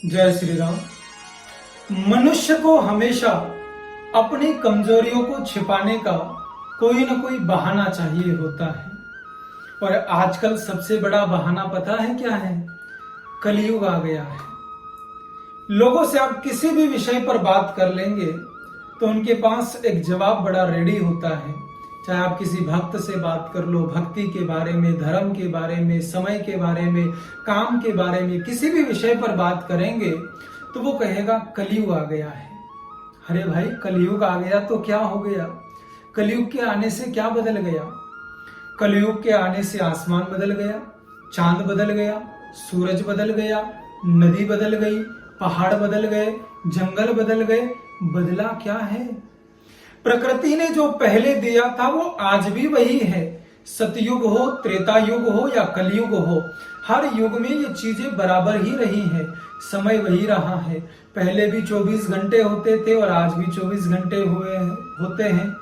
जय श्री राम। मनुष्य को हमेशा अपनी कमजोरियों को छिपाने का कोई ना कोई बहाना चाहिए होता है। और आजकल सबसे बड़ा बहाना पता है क्या है? कलयुग आ गया है। लोगों से आप किसी भी विषय पर बात कर लेंगे तो उनके पास एक जवाब बड़ा रेडी होता है। चाहे आप किसी भक्त से बात कर लो, भक्ति के बारे में, धर्म के बारे में, समय के बारे में, काम के बारे में, किसी भी विषय पर बात करेंगे तो वो कहेगा कलयुग आ गया है। अरे भाई, कलयुग आ गया तो क्या हो गया? कलयुग के आने से क्या बदल गया? कलयुग के आने से आसमान बदल गया, चांद बदल गया, सूरज बदल गया, नदी बदल गई, पहाड़ बदल गए, जंगल बदल गए। बदला क्या है? प्रकृति ने जो पहले दिया था वो आज भी वही है। सतयुग हो, त्रेता युग हो या कलयुग हो, हर युग में ये चीजें बराबर ही रही हैं। समय वही रहा है। पहले भी 24 घंटे होते थे और आज भी 24 घंटे होते हैं।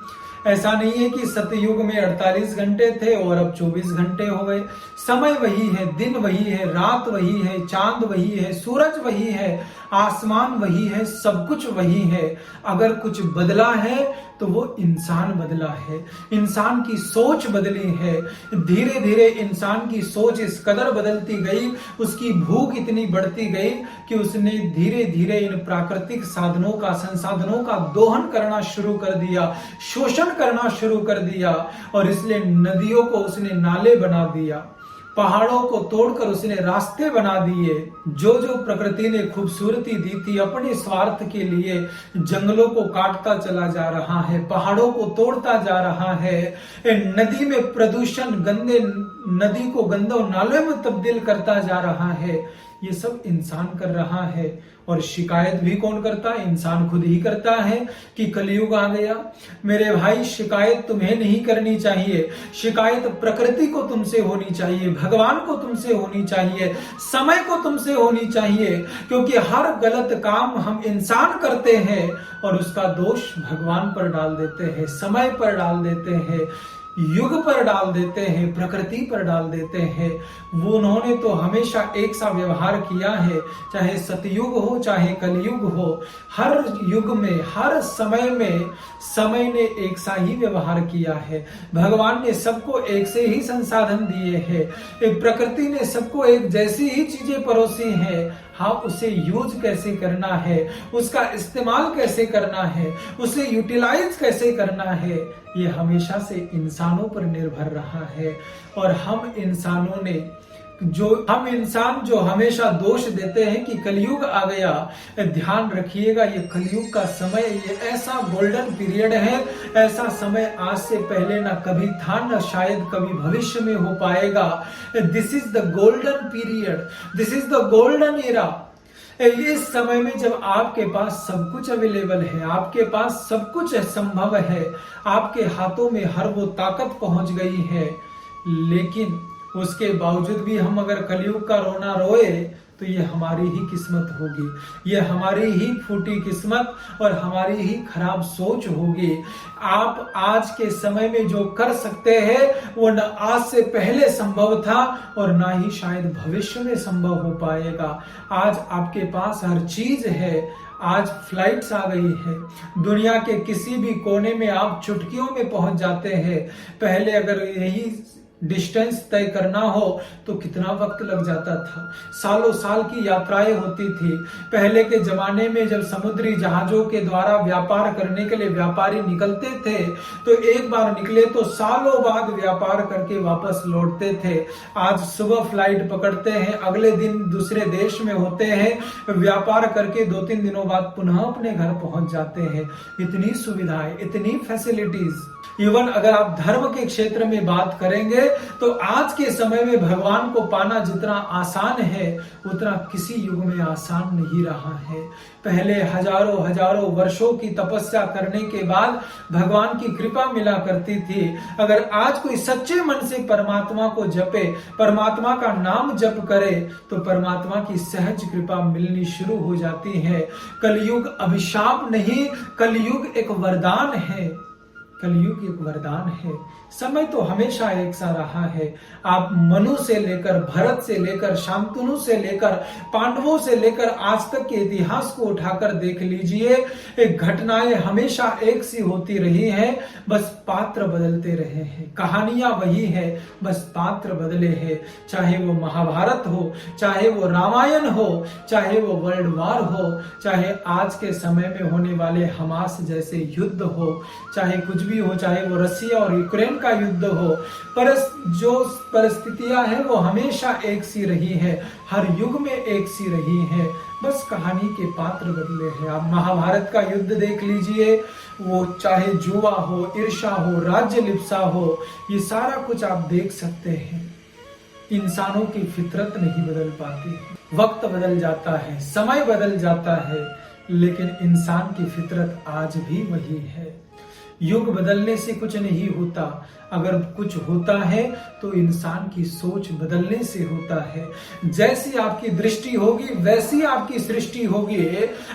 ऐसा नहीं है कि सतयुग में 48 घंटे थे और अब 24 घंटे हो गए। समय वही है, दिन वही है, रात वही है, चांद वही है, सूरज वही है, आसमान वही है, सब कुछ वही है। अगर कुछ बदला है तो वो इंसान बदला है। इंसान की सोच बदली है। धीरे धीरे इंसान की सोच इस कदर बदलती गई, उसकी भूख इतनी बढ़ती गई कि उसने धीरे धीरे इन प्राकृतिक साधनों का, संसाधनों का दोहन करना शुरू कर दिया, शोषण करना शुरू कर दिया। और इसलिए नदियों को उसने नाले बना दिया, पहाड़ों को तोड़कर उसने रास्ते बना दिए। जो जो प्रकृति ने खूबसूरती दी थी अपने स्वार्थ के लिए, जंगलों को काटता चला जा रहा है, पहाड़ों को तोड़ता जा रहा है, नदी में प्रदूषण, गंदे नदी को गंदे नाले में तब्दील करता जा रहा है। ये सब इंसान कर रहा है। और शिकायत भी कौन करता है? इंसान खुद ही करता है कि कलयुग आ गया। मेरे भाई, शिकायत तुम्हें नहीं करनी चाहिए। शिकायत प्रकृति को तुमसे होनी चाहिए, भगवान को तुमसे होनी चाहिए, समय को तुमसे होनी चाहिए। क्योंकि हर गलत काम हम इंसान करते हैं और उसका दोष भगवान पर डाल देते हैं, समय पर डाल देते हैं, युग पर डाल देते हैं, प्रकृति पर डाल देते हैं। वो उन्होंने तो हमेशा एक सा व्यवहार किया है, चाहे सतयुग हो चाहे कलयुग हो। हर युग में, हर समय में समय ने एक सा ही व्यवहार किया है। भगवान ने सबको एक से ही संसाधन दिए हैं। प्रकृति ने सबको एक जैसी ही चीजें परोसी हैं। हाँ, उसे यूज कैसे करना है, उसका इस्तेमाल कैसे करना है, उसे यूटिलाइज कैसे करना है, ये हमेशा से इंसानों पर निर्भर रहा है। और हम इंसान जो हमेशा दोष देते हैं कि कलयुग आ गया, ध्यान रखिएगा, ये कलयुग का समय, ये ऐसा गोल्डन पीरियड है, ऐसा समय आज से पहले ना कभी था, ना शायद कभी भविष्य में हो पाएगा। This is the golden period, this is the golden era. इस समय में जब आपके पास सब कुछ अवेलेबल है, आपके पास सब कुछ संभव है, आपके हाथों में हर वो ताकत पहुंच गई है, लेकिन उसके बावजूद भी हम अगर कलयुग का रोना रोए तो ये हमारी ही किस्मत होगी, ये हमारी ही फूटी किस्मत और हमारी ही खराब सोच होगी। आप आज के समय में जो कर सकते हैं वो न आज से पहले संभव था और ना ही शायद भविष्य में संभव हो पाएगा। आज आपके पास हर चीज है। आज फ्लाइट्स आ गई है, दुनिया के किसी भी कोने में आप चुटकियों में पहुंच जाते हैं। पहले अगर यही डिस्टेंस तय करना हो तो कितना वक्त लग जाता था, सालों साल की यात्राएं होती थी। पहले के जमाने में जब समुद्री जहाजों के द्वारा व्यापार करने के लिए व्यापारी निकलते थे तो एक बार निकले तो सालों बाद व्यापार करके वापस लौटते थे। आज सुबह फ्लाइट पकड़ते हैं, अगले दिन दूसरे देश में होते हैं, व्यापार करके 2-3 दिनों बाद पुनः अपने घर पहुंच जाते हैं। इतनी सुविधाएं, इतनी फैसिलिटीज। इवन अगर आप धर्म के क्षेत्र में बात करेंगे तो आज के समय में भगवान को पाना जितना आसान है उतना किसी युग में आसान नहीं रहा है। पहले हजारों वर्षों की तपस्या करने के बाद भगवान की कृपा मिला करती थी। अगर आज कोई सच्चे मन से परमात्मा को जपे, परमात्मा का नाम जप करे तो परमात्मा की सहज कृपा मिलनी शुरू हो जाती है। कलयुग अभिशाप नहीं, कलयुग एक वरदान है। कलयुग एक वरदान है। समय तो हमेशा एक सा रहा है। आप मनु से लेकर, भरत से लेकर, शांतनु से लेकर, पांडवों से लेकर आज तक के इतिहास को उठाकर देख लीजिए, एक घटनाएं हमेशा एक सी होती रही हैं, बस पात्र बदलते रहे हैं। कहानियां वही है, बस पात्र बदले हैं। चाहे वो महाभारत हो, चाहे वो रामायण हो, चाहे वो वर्ल्ड वार हो, चाहे आज के समय में होने वाले हमास जैसे युद्ध हो, चाहे कुछ भी हो, चाहे वो रसिया और यूक्रेन का युद्ध हो, पर जो परिस्थितियां हैं वो हमेशा एक सी रही है, हर युग में एक सी रही है, बस कहानी के पात्र बदले हैं। आप महाभारत का युद्ध देख लीजिए, वो चाहे जुआ हो, ईर्ष्या हो, राज्य लिप्सा हो, ये सारा कुछ आप देख सकते हैं। इंसानों की फितरत नहीं बदल पाती, वक्त बदल जाता है, समय बदल जाता है, लेकिन इंसान की फितरत आज भी वही है। युग बदलने से कुछ नहीं होता, अगर कुछ होता है तो इंसान की सोच बदलने से होता है। जैसी आपकी दृष्टि होगी वैसी आपकी सृष्टि होगी।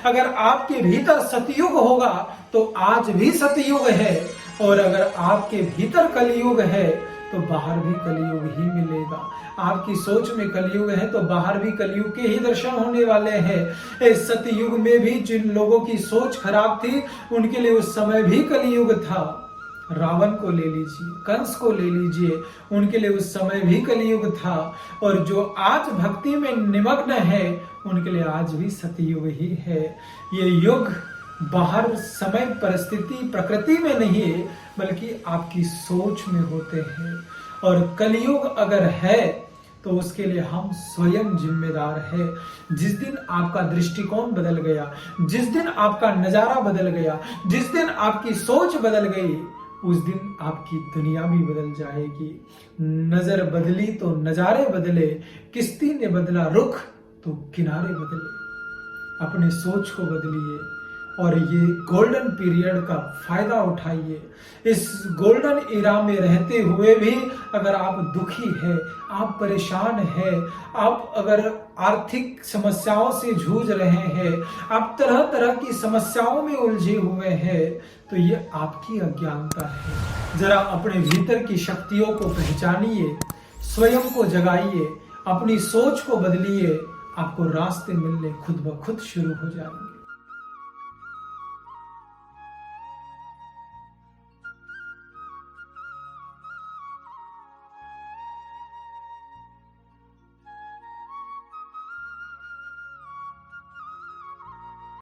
अगर आपके भीतर सतयुग होगा तो आज भी सतयुग है, और अगर आपके भीतर कलयुग है तो बाहर भी कलयुग ही मिलेगा। आपकी सोच में कलयुग है तो बाहर भी कलयुग के ही दर्शन होने वाले हैं। इस सतयुग में भी जिन लोगों की सोच खराब थी उनके लिए उस समय भी कलयुग था। रावण को ले लीजिए, कंस को ले लीजिए, उनके लिए उस समय भी कलयुग था। और जो आज भक्ति में निमग्न है उनके लिए आज भी सतयुग ही है। ये युग बाहर समय, परिस्थिति, प्रकृति में नहीं है, बल्कि आपकी सोच में होते हैं। और कलयुग अगर है तो उसके लिए हम स्वयं जिम्मेदार है। जिस दिन आपका दृष्टिकोण बदल गया, जिस दिन आपका नजारा बदल गया, जिस दिन आपकी सोच बदल गई, उस दिन आपकी दुनिया भी बदल जाएगी। नजर बदली तो नजारे बदले, किश्ती ने बदला रुख तो किनारे बदले। अपने सोच को बदलिए और ये गोल्डन पीरियड का फायदा उठाइए। इस गोल्डन इरा में रहते हुए भी अगर आप दुखी है, आप परेशान है, आप अगर आर्थिक समस्याओं से जूझ रहे हैं, आप तरह तरह की समस्याओं में उलझे हुए हैं, तो ये आपकी अज्ञानता है। जरा अपने भीतर की शक्तियों को पहचानिए, स्वयं को जगाइए, अपनी सोच को बदलिए, आपको रास्ते मिलने खुद ब खुद शुरू हो जाएंगे।